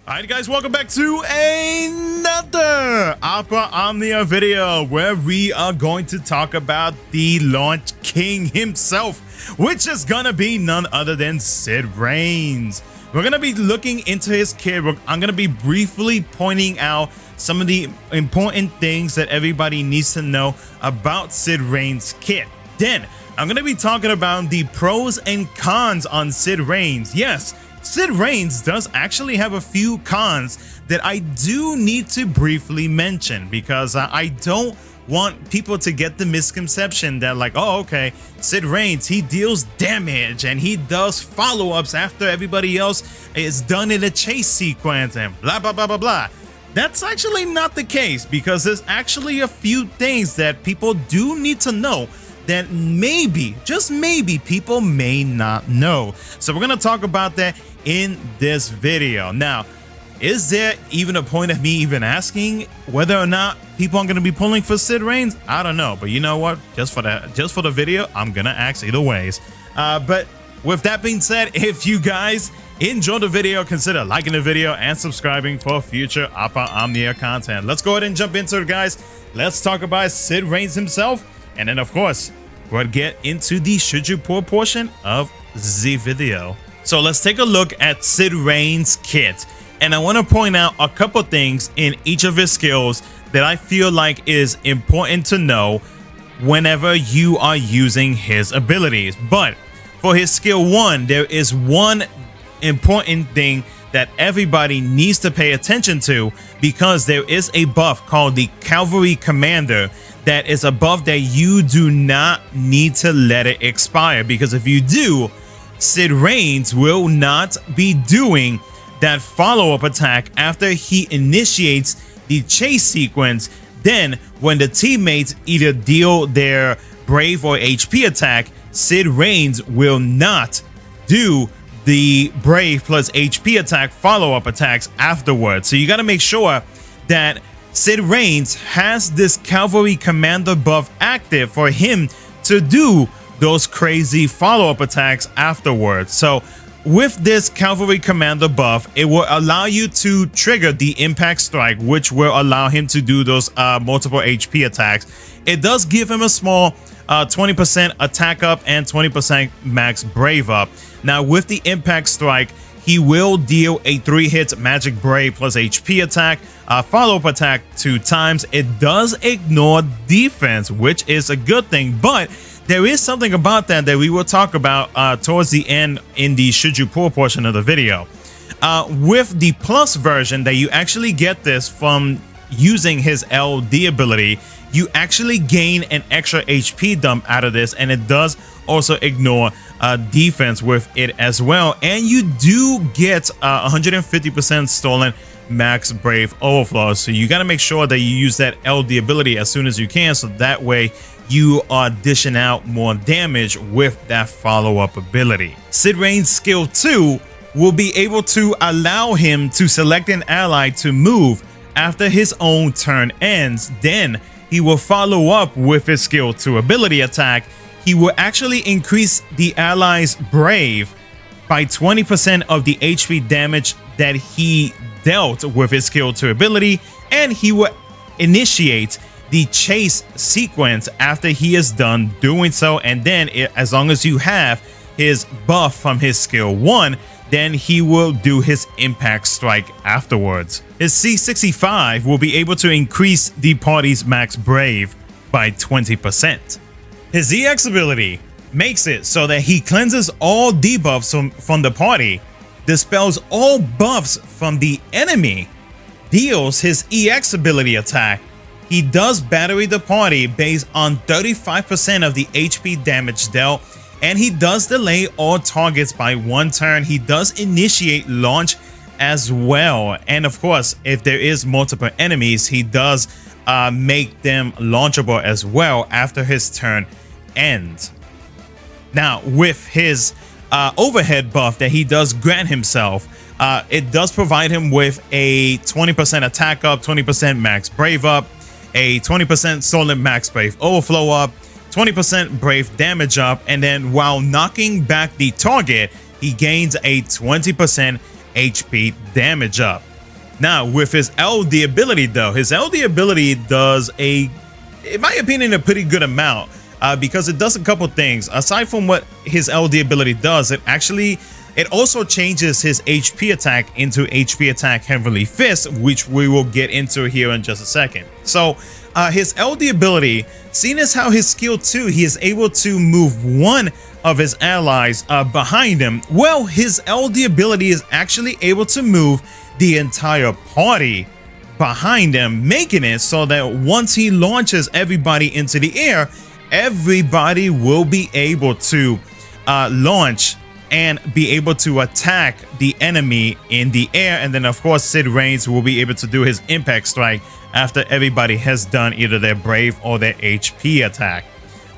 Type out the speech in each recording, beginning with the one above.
Alright guys, welcome back to another operaomnia video where we are going to talk about the launch king himself, which is gonna be none other than Sid Reigns. We're gonna be looking into his kit. I'm gonna be briefly pointing out some of the important things that everybody needs to know about Sid Reigns' kit. Then I'm gonna be talking about the pros and cons on Sid Reigns. Yes, Sid Reigns does actually have a few cons that I do need to briefly mention because I don't want people to get the misconception that like, oh, okay, Sid Reigns, he deals damage and he does follow-ups after everybody else is done in a chase sequence and blah, blah, blah, blah, blah. That's actually not the case because there's actually a few things that people do need to know that maybe, just maybe, people may not know. So we're gonna talk about that in this video. Now, is there even a point of me even asking whether or not people are gonna be pulling for Sid Reigns? I don't know, but you know what? Just for the video, I'm gonna ask either ways. But with that being said, if you guys enjoyed the video, consider liking the video and subscribing for future operaomnia content. Let's go ahead and jump into it, guys. Let's talk about Sid Reigns himself, and then of course we'll get into the should you pull portion of the video. So let's take a look at Sid Reigns' kit, and I want to point out a couple things in each of his skills that I feel like is important to know whenever you are using his abilities. But for his skill 1, there is one important thing that everybody needs to pay attention to, because there is a buff called the Cavalry Commander that is a buff that you do not need to let it expire, because if you do, Sid Reigns will not be doing that follow-up attack after he initiates the chase sequence. Then when the teammates either deal their Brave or HP attack, Sid Reigns will not do the Brave plus HP attack follow-up attacks afterwards. So you got to make sure that Sid Reigns has this Cavalry Commander buff active for him to do those crazy follow-up attacks afterwards. So with this Cavalry Commander buff, it will allow you to trigger the Impact Strike, which will allow him to do those multiple HP attacks. It does give him a small 20% attack up and 20% max Brave up. Now with the Impact Strike, he will deal a 3-hit Magic Brave plus HP attack, follow-up attack 2 times. It does ignore defense, which is a good thing, but there is something about that that we will talk about towards the end in the should you pull portion of the video. With the plus version, that you actually get this from using his LD ability, you actually gain an extra HP dump out of this, and it does also ignore defense with it as well. And you do get 150% stolen max Brave overflow, so you got to make sure that you use that LD ability as soon as you can, so that way you are dishing out more damage with that follow-up ability. Sid Reigns' skill 2 will be able to allow him to select an ally to move after his own turn ends. Then he will follow up with his skill 2 ability attack. He will actually increase the ally's Brave by 20% of the HP damage that he dealt with his skill 2 ability, and he will initiate the chase sequence after he is done doing so. And then as long as you have his buff from his skill 1, then he will do his Impact Strike afterwards. His C65 will be able to increase the party's max Brave by 20%. His EX ability makes it so that he cleanses all debuffs from the party, dispels all buffs from the enemy, deals his EX ability attack. He does battery the party based on 35% of the HP damage dealt, and he does delay all targets by 1 turn. He does initiate launch as well, and of course, if there is multiple enemies, he does make them launchable as well after his turn ends. Now with his overhead buff that he does grant himself, it does provide him with a 20% attack up, 20% max Brave up, a 20% stolen max Brave overflow up, 20% Brave damage up, and then while knocking back the target, he gains a 20% HP damage up. Now, with his LD ability, though, his LD ability does in my opinion, a pretty good amount because it does a couple things. Aside from what his LD ability does, it also changes his HP attack into HP attack Heavenly Fist, which we will get into here in just a second. So his LD ability, seeing as how his skill 2, he is able to move one of his allies behind him. Well, his LD ability is actually able to move the entire party behind him, making it so that once he launches everybody into the air, everybody will be able to launch and be able to attack the enemy in the air. And then of course Sid Reigns will be able to do his impact strike after everybody has done either their brave or their HP attack.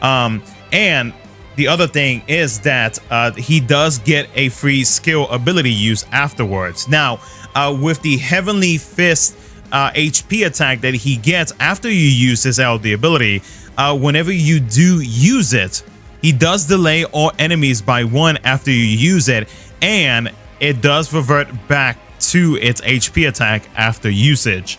And the other thing is that he does get a free skill ability use afterwards. Now with the Heavenly Fist HP attack that he gets after you use his LD ability, whenever you do use it, he does delay all enemies by 1 after you use it, and it does revert back to its HP attack after usage.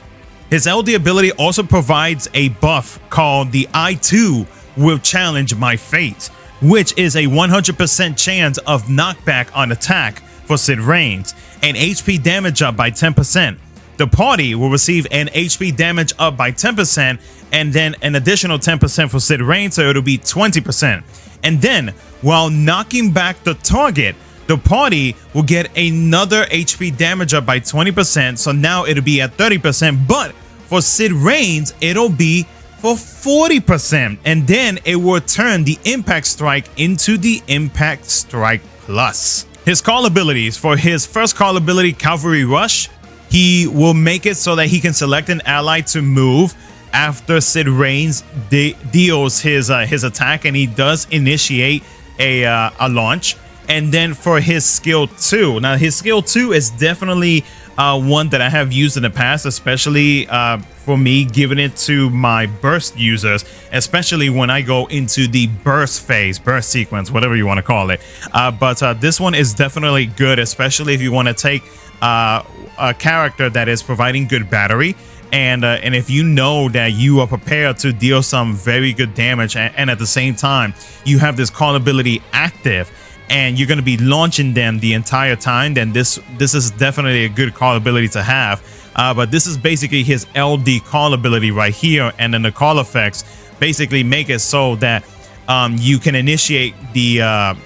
His LD ability also provides a buff called the I too will challenge my fate, which is a 100% chance of knockback on attack for Sid Reigns, and HP damage up by 10%. The party will receive an HP damage up by 10%, and then an additional 10% for Sid Reigns, so it'll be 20%. And then, while knocking back the target, the party will get another HP damage up by 20%, so now it'll be at 30%, but for Sid Reigns, it'll be for 40%, and then it will turn the Impact Strike into the Impact Strike Plus. His call abilities: for his first call ability, Cavalry Rush, he will make it so that he can select an ally to move after Sid Reigns deals his attack, and he does initiate a launch. And then for his skill 2, now his skill 2 is definitely one that I have used in the past, especially for me giving it to my burst users, especially when I go into the burst phase, burst sequence, whatever you want to call it. But this one is definitely good, especially if you want to take a character that is providing good battery, and if you know that you are prepared to deal some very good damage, and at the same time you have this call ability active and you're going to be launching them the entire time, then this is definitely a good call ability to have. But this is basically his LD call ability right here, and then the call effects basically make it so that you can initiate the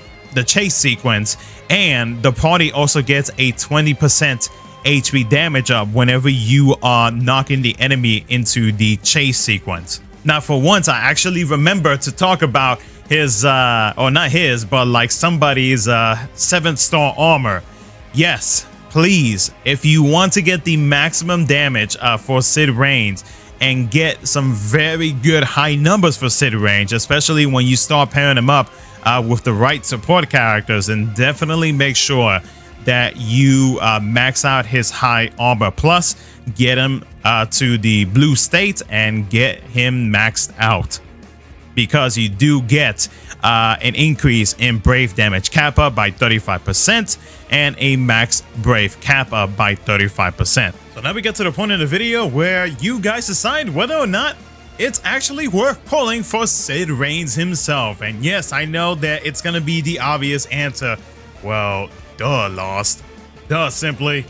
chase sequence, and the party also gets a 20% HP damage up whenever you are knocking the enemy into the chase sequence. Now, for once, I actually remember to talk about his, or not his, but like somebody's 7-star armor. Yes, please, if you want to get the maximum damage for Sid Reigns and get some very good high numbers for Sid Reigns, especially when you start pairing him up with the right support characters, and definitely make sure that you max out his high armor plus, get him to the blue state and get him maxed out, because you do get an increase in brave damage cap up by 35% and a max brave cap up by 35%. So now we get to the point in the video where you guys decide whether or not it's actually worth pulling for Sid Reigns himself. And yes, I know that it's gonna be the obvious answer. Well, duh, Lost. Duh, simply.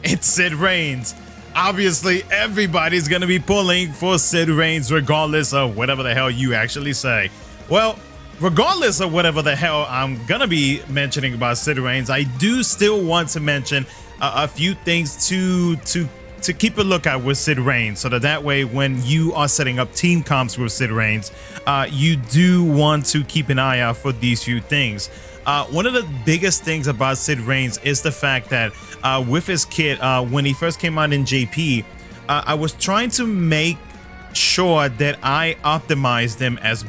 It's Sid Reigns. Obviously, everybody's gonna be pulling for Sid Reigns regardless of whatever the hell you actually say. Well, regardless of whatever the hell I'm gonna be mentioning about Sid Reigns, I do still want to mention a few things to keep a lookout with Sid Reigns, so that way when you are setting up team comps with Sid Reigns, you do want to keep an eye out for these few things. One of the biggest things about Sid Reigns is the fact that with his kit, when he first came out in JP, I was trying to make sure that I optimized them as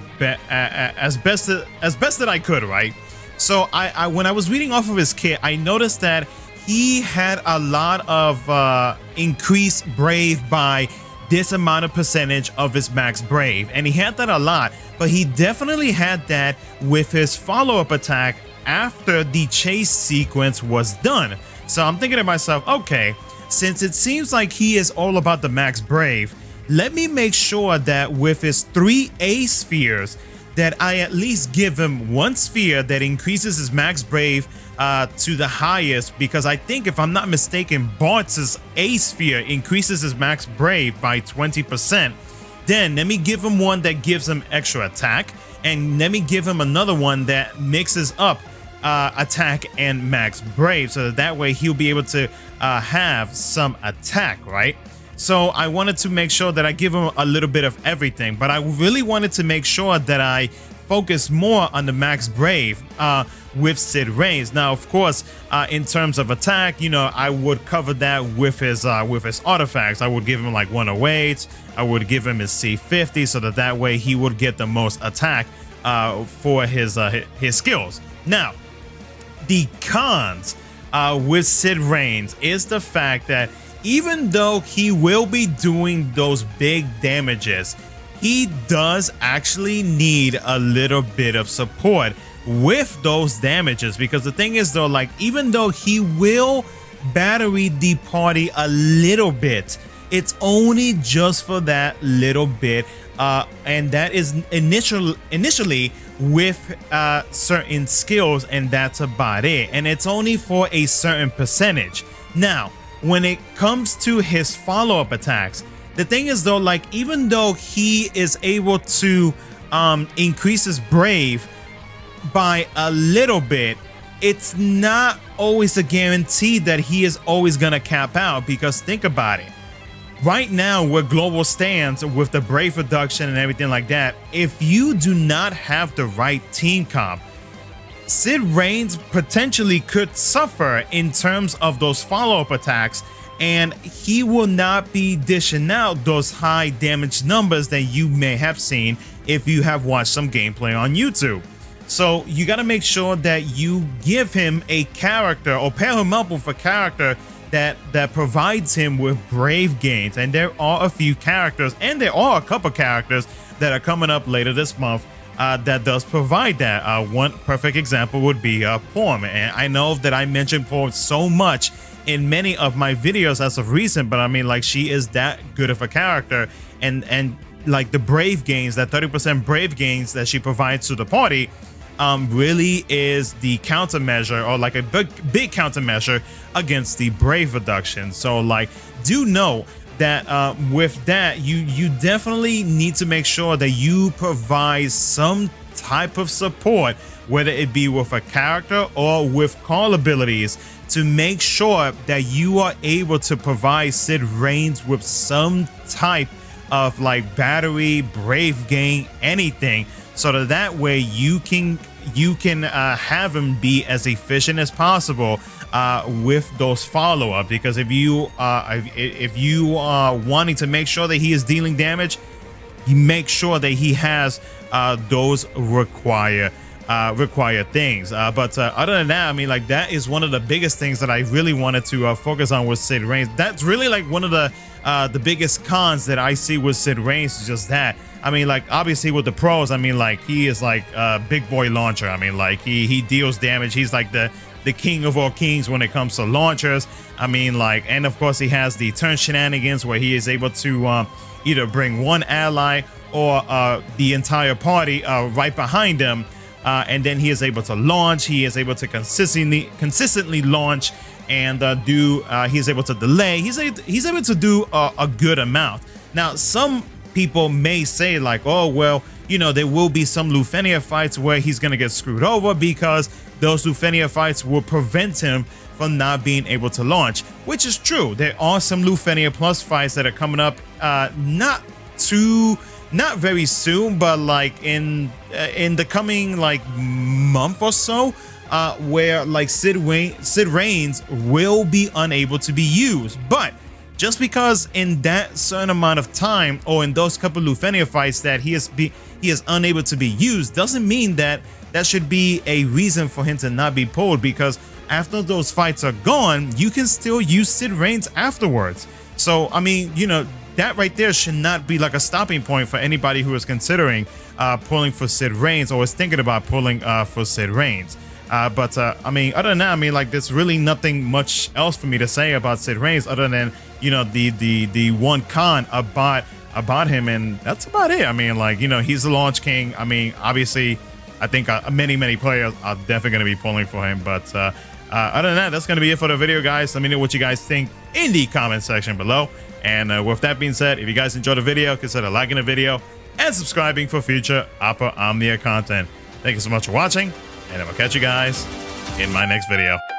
best that I could, right? So when I was reading off of his kit, I noticed that he had a lot of increased brave by this amount of percentage of his max brave, and he had that a lot, but he definitely had that with his follow-up attack after the chase sequence was done. So I'm thinking to myself, okay, since it seems like he is all about the max brave, let me make sure that with his 3 A spheres, that I at least give him 1 sphere that increases his max brave to the highest, because I think, if I'm not mistaken, Bart's A sphere increases his max brave by 20%. Then let me give him one that gives him extra attack, and let me give him another one that mixes up attack and max brave, so that way he'll be able to have some attack, right? So I wanted to make sure that I give him a little bit of everything, but I really wanted to make sure that I focus more on the max brave with Sid Reigns. Now, of course, in terms of attack, you know, I would cover that with his artifacts. I would give him like 108. I would give him his C50, so that way he would get the most attack for his skills. Now, the cons with Sid Reigns is the fact that even though he will be doing those big damages, he does actually need a little bit of support with those damages, because the thing is though, like, even though he will battery the party a little bit, it's only just for that little bit, and that is initially with certain skills, and that's about it, and it's only for a certain percentage. Now, when it comes to his follow-up attacks, the thing is though, like, even though he is able to increase his brave by a little bit, it's not always a guarantee that he is always gonna cap out, because think about it. Right now, where Global stands with the brave reduction and everything like that, if you do not have the right team comp, Sid Reigns potentially could suffer in terms of those follow-up attacks, and he will not be dishing out those high damage numbers that you may have seen if you have watched some gameplay on YouTube. So you got to make sure that you give him a character, or pair him up with a character that provides him with brave gains. And there are a few characters, and there are a couple characters that are coming up later this month that does provide that. One perfect example would be Porm, and I know that I mentioned Porm so much in many of my videos as of recent, but I mean, like, she is that good of a character, and like the brave gains, that 30% brave gains that she provides to the party, really is the countermeasure, or like a big countermeasure against the brave reduction. So like, do know that with that, you definitely need to make sure that you provide some type of support, whether it be with a character or with call abilities, to make sure that you are able to provide Sid Reigns with some type of like battery, brave gain, anything, so that way you can have him be as efficient as possible with those follow-up. Because if you are wanting to make sure that he is dealing damage, you make sure that he has those required things. But other than that, I mean, like, that is one of the biggest things that I really wanted to focus on with Sid Reigns. That's really like one of the biggest cons that I see with Sid Reigns, is just that. I mean, like, obviously with the pros, I mean, like, he is like a big boy launcher. I mean, like, he deals damage. He's like the king of all kings when it comes to launchers. I mean, like, and of course he has the turn shenanigans where he is able to either bring one ally or the entire party right behind him, and then he is able to launch. He is able to consistently launch, and he is able to delay. He's able to do a good amount. Now, some people may say like, oh, well, you know, there will be some Lufenia fights where he's gonna get screwed over, because those Lufenia fights will prevent him from not being able to launch, which is true. There are some Lufenia Plus fights that are coming up, not very soon, but like in the coming like month or so, where like Sid Reigns will be unable to be used. But just because in that certain amount of time, or in those couple Lufenia fights, that he is unable to be used, doesn't mean that should be a reason for him to not be pulled, because after those fights are gone, you can still use Sid Reigns afterwards. So I mean, you know, that right there should not be like a stopping point for anybody who is considering pulling for Sid Reigns, or is thinking about pulling for Sid Reigns. I mean, other than that, I mean, like, there's really nothing much else for me to say about Sid Reigns other than, you know, the one con about him, and that's about it. I mean, like, you know, he's the launch king. I mean, obviously, I think many players are definitely going to be pulling for him. But other than that, that's going to be it for the video, guys. Let me know what you guys think in the comment section below. And with that being said, if you guys enjoyed the video, consider liking the video and subscribing for future operaomnia content. Thank you so much for watching, and I will catch you guys in my next video.